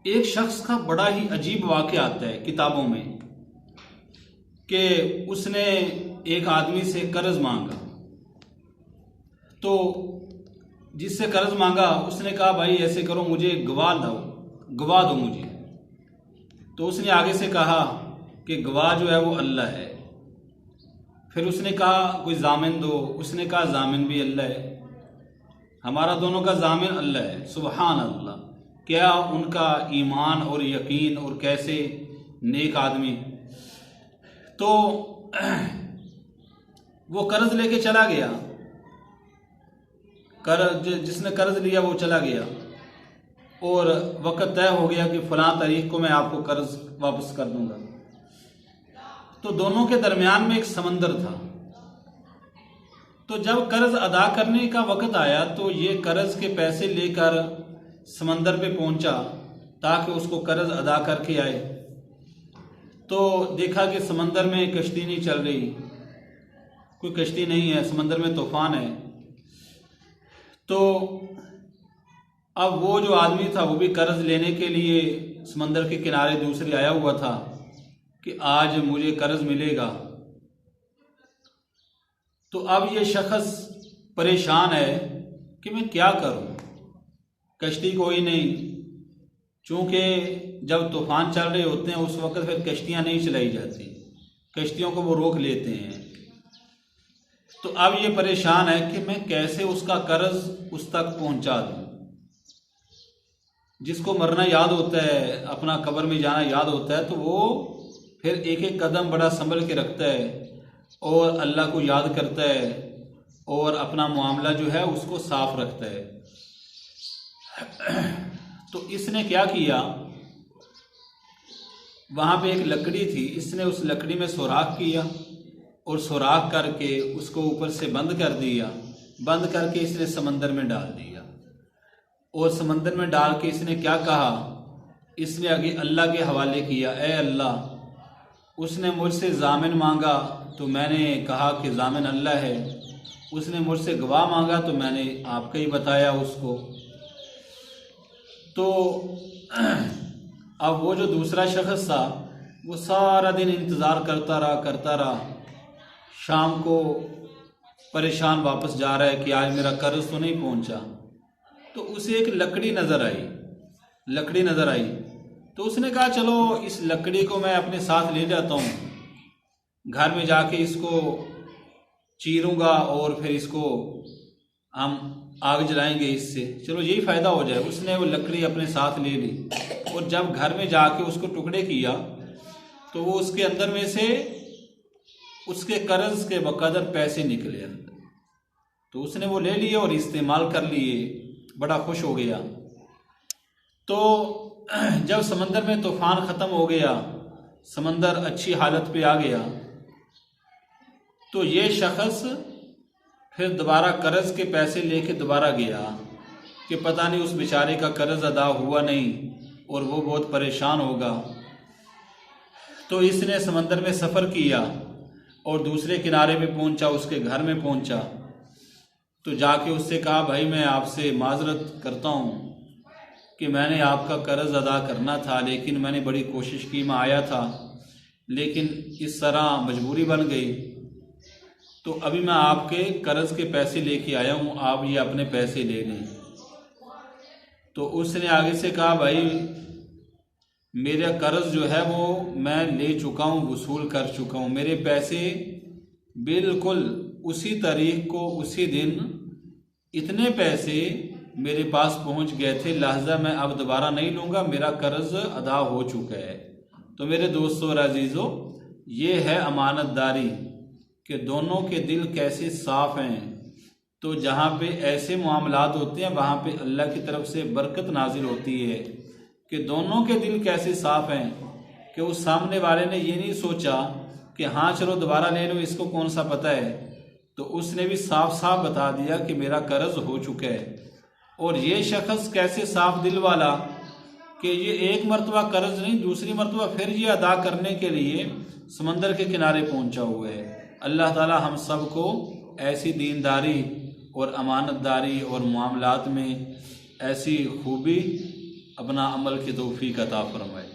एक शख्स का बड़ा ही अजीब वाक़या आता है किताबों में कि उसने एक आदमी से कर्ज मांगा। तो जिससे कर्ज मांगा उसने कहा भाई ऐसे करो, मुझे गवाह दो मुझे। तो उसने आगे से कहा कि गवाह जो है वो अल्लाह है। फिर उसने कहा कोई जामिन दो, उसने कहा जामिन भी अल्लाह है, हमारा दोनों का जामिन अल्लाह है। सुबहान अल्लाह, क्या उनका ईमान और यकीन, और कैसे नेक आदमी। तो वो कर्ज लेके चला गया, जिसने कर्ज लिया वो चला गया और वक़्त तय हो गया कि फ़लाँ तारीख को मैं आपको कर्ज वापस कर दूंगा। तो दोनों के दरमियान में एक समंदर था। तो जब कर्ज अदा करने का वक़्त आया तो ये कर्ज के पैसे लेकर समंदर पे पहुंचा ताकि उसको कर्ज अदा करके आए। तो देखा कि समंदर में कश्ती नहीं चल रही, कोई कश्ती नहीं है, समंदर में तूफान है। तो अब वो जो आदमी था वो भी कर्ज लेने के लिए समंदर के किनारे दूसरे आया हुआ था कि आज मुझे कर्ज मिलेगा। तो अब ये शख्स परेशान है कि मैं क्या करूं, कश्ती कोई नहीं, चूँकि जब तूफान चल रहे होते हैं उस वक़्त फिर कश्तियां नहीं चलाई जाती, कश्तियों को वो रोक लेते हैं। तो अब ये परेशान है कि मैं कैसे उसका कर्ज उस तक पहुंचा दूं। जिसको मरना याद होता है, अपना कब्र में जाना याद होता है, तो वो फिर एक एक कदम बड़ा संभल के रखता है और अल्लाह को याद करता है और अपना मामला जो है उसको साफ रखता है। तो इसने क्या किया, वहाँ पे एक लकड़ी थी, इसने उस लकड़ी में सुराख किया और सुराख करके उसको ऊपर से बंद कर दिया। बंद करके इसने समंदर में डाल दिया और समंदर में डाल के इसने क्या कहा, इसने आगे अल्लाह के हवाले किया, ए अल्लाह, उसने मुझसे जामिन मांगा तो मैंने कहा कि जामिन अल्लाह है, उसने मुझसे गवाह मांगा तो मैंने आपका ही बताया उसको। तो अब वो जो दूसरा शख्स था वो सारा दिन इंतज़ार करता रहा। शाम को परेशान वापस जा रहा है कि आज मेरा कर्ज तो नहीं पहुंचा। तो उसे एक लकड़ी नज़र आई। तो उसने कहा चलो इस लकड़ी को मैं अपने साथ ले जाता हूँ, घर में जाके इसको चीरूंगा और फिर इसको हम आग जलाएंगे, इससे चलो यही फ़ायदा हो जाए। उसने वो लकड़ी अपने साथ ले ली और जब घर में जाके उसको टुकड़े किया तो वो उसके अंदर में से उसके कर्ज के बकदर पैसे निकले अंदर। तो उसने वो ले लिए और इस्तेमाल कर लिए, बड़ा खुश हो गया। तो जब समंदर में तूफान ख़त्म हो गया, समंदर अच्छी हालत पे आ गया, तो ये शख्स फिर दोबारा कर्ज के पैसे लेके दोबारा गया कि पता नहीं उस बेचारे का कर्ज अदा हुआ नहीं और वो बहुत परेशान होगा। तो इसने समंदर में सफ़र किया और दूसरे किनारे पे पहुंचा, उसके घर में पहुंचा। तो जाके उससे कहा भाई मैं आपसे माजरत करता हूँ कि मैंने आपका कर्ज अदा करना था, लेकिन मैंने बड़ी कोशिश की, मैं आया था लेकिन इस तरह मजबूरी बन गई। तो अभी मैं आपके कर्ज के पैसे लेके आया हूँ, आप ये अपने पैसे ले लें। तो उसने आगे से कहा भाई मेरा कर्ज जो है वो मैं ले चुका हूँ, वसूल कर चुका हूँ, मेरे पैसे बिल्कुल उसी तारीख को उसी दिन इतने पैसे मेरे पास पहुँच गए थे, लिहाजा मैं अब दोबारा नहीं लूँगा, मेरा कर्ज अदा हो चुका है। तो मेरे दोस्तों और अजीज़ों, ये है अमानतदारी कि दोनों के दिल कैसे साफ़ हैं। तो जहाँ पे ऐसे मामलात होते हैं वहाँ पे अल्लाह की तरफ से बरकत नाजिल होती है कि दोनों के दिल कैसे साफ़ हैं कि उस सामने वाले ने ये नहीं सोचा कि हाँ चलो दोबारा ले लो, इसको कौन सा पता है। तो उसने भी साफ साफ बता दिया कि मेरा कर्ज हो चुका है। और ये शख्स कैसे साफ दिल वाला कि ये एक मरतबा कर्ज नहीं, दूसरी मरतबा फिर ये अदा करने के लिए समंदर के किनारे पहुंचा हुआ है। अल्लाह ताला हम सब को ऐसी दीनदारी और अमानतदारी और मामलात में ऐसी खूबी अपना अमल की तौफीक अता फरमाए।